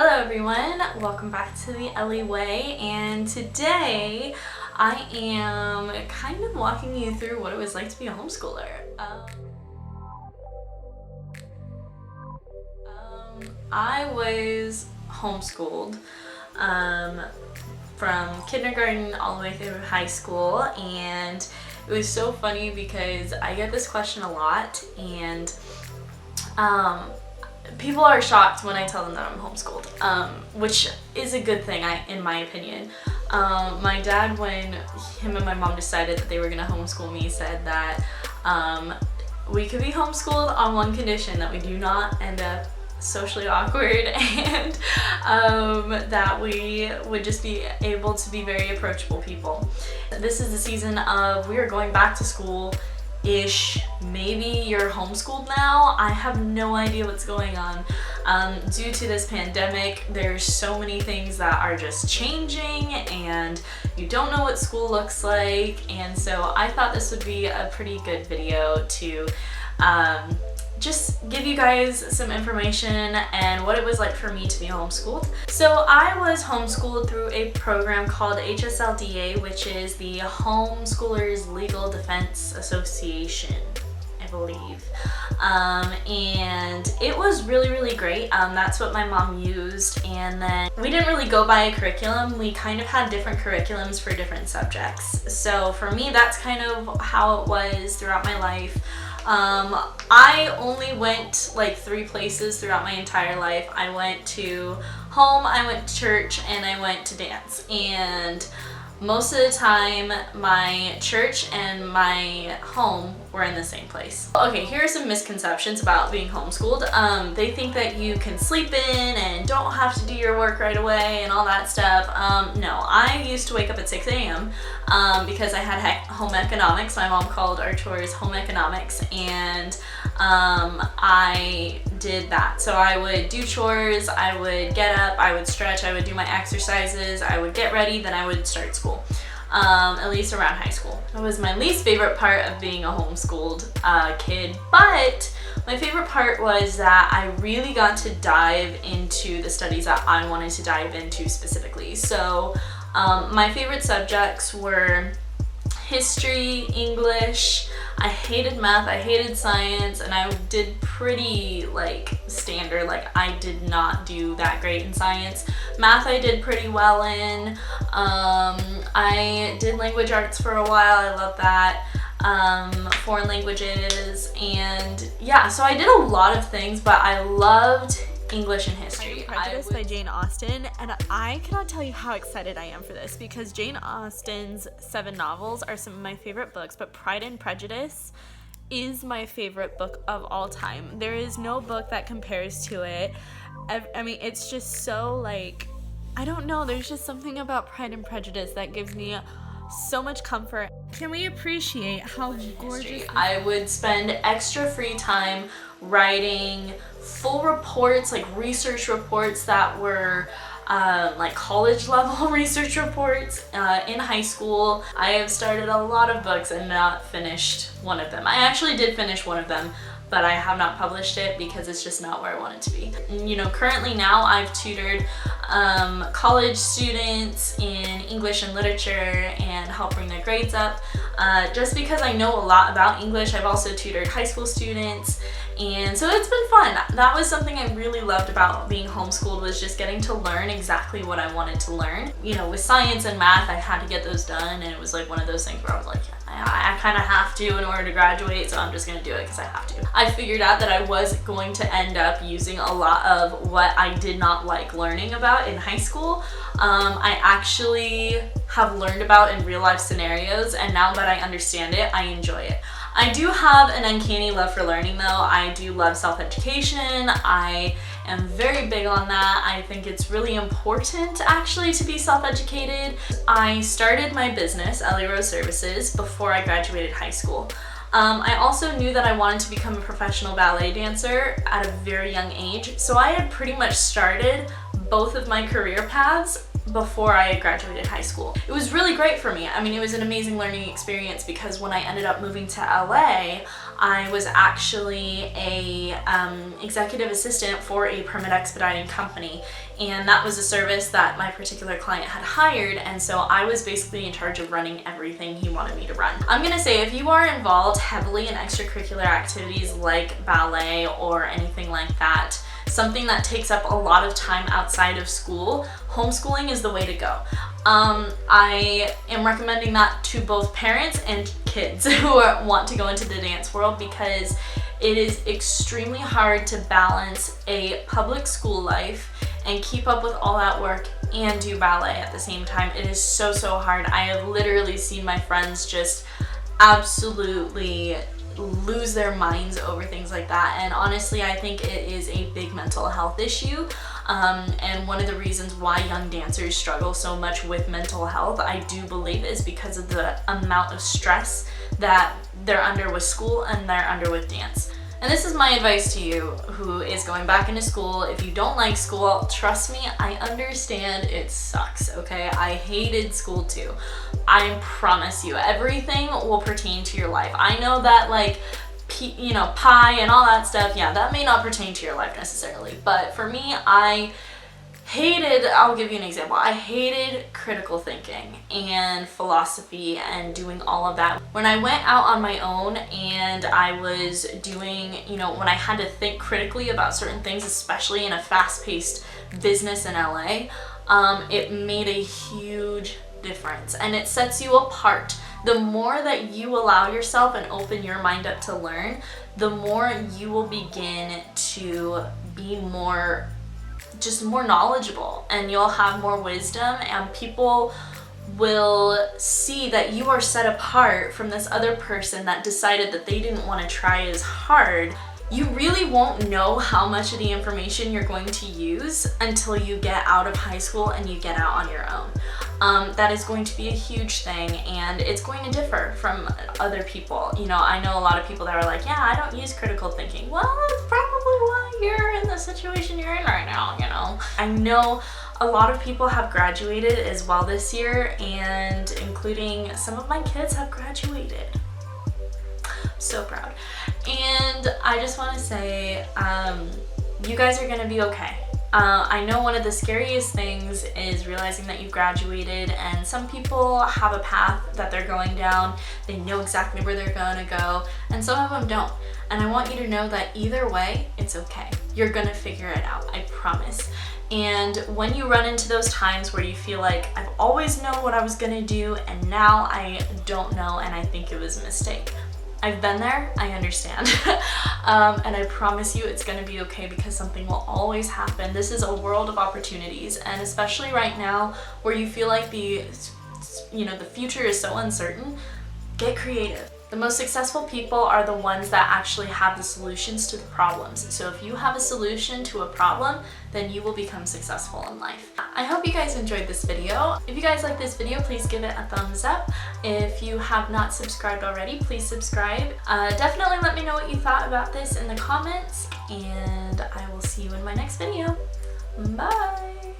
Hello everyone, welcome back to the Ellie Way, and today I am kind of walking you through what it was like to be a homeschooler. I was homeschooled from kindergarten all the way through high school, and it was so funny because I get this question a lot, and people are shocked when I tell them that I'm homeschooled, which is a good thing, in my opinion. My dad, when him and my mom decided that they were going to homeschool me, said that we could be homeschooled on one condition, that we do not end up socially awkward, and that we would just be able to be very approachable people. This is the season of we are going back to school-ish. Maybe you're homeschooled now. I have no idea what's going on. Due to this pandemic, there's so many things that are just changing and you don't know what school looks like, and so I thought this would be a pretty good video to just give you guys some information and what it was like for me to be homeschooled. So I was homeschooled through a program called HSLDA, which is the Homeschoolers Legal Defense Association, I believe. And it was really great. That's what my mom used, and then we didn't really go by a curriculum. We kind of had different curriculums for different subjects. So for me, that's kind of how it was throughout my life. I only went like 3 places throughout my entire life. I went to home, I went to church, and I went to dance. And most of the time, my church and my home were in the same place. Okay, here are some misconceptions about being homeschooled. They think that you can sleep in and don't have to do your work right away and all that stuff. No, I used to wake up at 6 a.m. Because I had home economics. My mom called our chores home economics, and I did that. So I would do chores, I would get up, I would stretch, I would do my exercises, I would get ready, then I would start school. At least around high school. It was my least favorite part of being a homeschooled kid, but my favorite part was that I really got to dive into the studies that I wanted to dive into specifically. So my favorite subjects were history, English. I hated math, I hated science, and I did pretty standard. I did not do that great in science. Math I did pretty well in. I did language arts for a while, I love that. Foreign languages, and yeah, so I did a lot of things, but I loved English and history. Prejudice by Jane Austen, and I cannot tell you how excited I am for this because Jane Austen's 7 novels are some of my favorite books, but Pride and Prejudice is my favorite book of all time. There is no book that compares to it. I mean, it's just so I don't know, there's just something about Pride and Prejudice that gives me so much comfort. Can we appreciate how gorgeous? I would spend extra free time writing full reports, research reports that were college level research reports in high school. I have started a lot of books and not finished one of them. I actually did finish one of them, but I have not published it because it's just not where I want it to be. You know, currently now I've tutored college students in English and literature and help bring their grades up. Just because I know a lot about English, I've also tutored high school students, and so it's been fun. That was something I really loved about being homeschooled, was just getting to learn exactly what I wanted to learn. You know, with science and math, I had to get those done, and it was one of those things where I was like, I kind of have to in order to graduate, so I'm just going to do it because I have to. I figured out that I was going to end up using a lot of what I did not like learning about in high school. I actually have learned about in real life scenarios, and now that I understand it, I enjoy it. I do have an uncanny love for learning though. I do love self-education. I am very big on that. I think it's really important actually to be self-educated. I started my business, Ellie Rose Services, before I graduated high school. I also knew that I wanted to become a professional ballet dancer at a very young age, so I had pretty much started both of my career paths before I had graduated high school. It was really great for me. I mean, it was an amazing learning experience because when I ended up moving to LA, I was actually a executive assistant for a permit expediting company, and that was a service that my particular client had hired, and so I was basically in charge of running everything he wanted me to run. I'm gonna say if you are involved heavily in extracurricular activities like ballet or anything like that, something that takes up a lot of time outside of school, homeschooling is the way to go. I am recommending that to both parents and kids who want to go into the dance world, because it is extremely hard to balance a public school life and keep up with all that work and do ballet at the same time. It is so hard. I have literally seen my friends just absolutely lose their minds over things like that, and honestly I think it is a big mental health issue, and one of the reasons why young dancers struggle so much with mental health, I do believe, is because of the amount of stress that they're under with school and they're under with dance. And this is my advice to you who is going back into school. If you don't like school, trust me, I understand it sucks, okay? I hated school too. I promise you, everything will pertain to your life. I know that like, you know, pie and all that stuff, yeah, that may not pertain to your life necessarily. But for me, I hated, I'll give you an example. I hated critical thinking and philosophy and doing all of that. When I went out on my own and I was doing, you know, when I had to think critically about certain things, especially in a fast-paced business in LA, it made a huge difference, and it sets you apart. The more that you allow yourself and open your mind up to learn, the more you will begin to be more knowledgeable, and you'll have more wisdom, and people will see that you are set apart from this other person that decided that they didn't want to try as hard. You really won't know how much of the information you're going to use until you get out of high school and you get out on your own. That is going to be a huge thing, and it's going to differ from other people. You know, I know a lot of people that are like, yeah, I don't use critical thinking. Well, that's probably why you're in the situation you're in right now, you know. I know a lot of people have graduated as well this year, and including some of my kids have graduated. So proud. And I just want to say, you guys are going to be okay. I know one of the scariest things is realizing that you've graduated, and some people have a path that they're going down. They know exactly where they're going to go, and some of them don't. And I want you to know that either way, it's okay. You're going to figure it out, I promise. And when you run into those times where you feel like, I've always known what I was going to do, and now I don't know, and I think it was a mistake. I've been there, I understand. And I promise you it's gonna be okay, because something will always happen. This is a world of opportunities, and especially right now where you feel like the future is so uncertain, get creative. The most successful people are the ones that actually have the solutions to the problems. So if you have a solution to a problem, then you will become successful in life. I hope you guys enjoyed this video. If you guys like this video, please give it a thumbs up. If you have not subscribed already, please subscribe. Definitely let me know what you thought about this in the comments, and I will see you in my next video. Bye!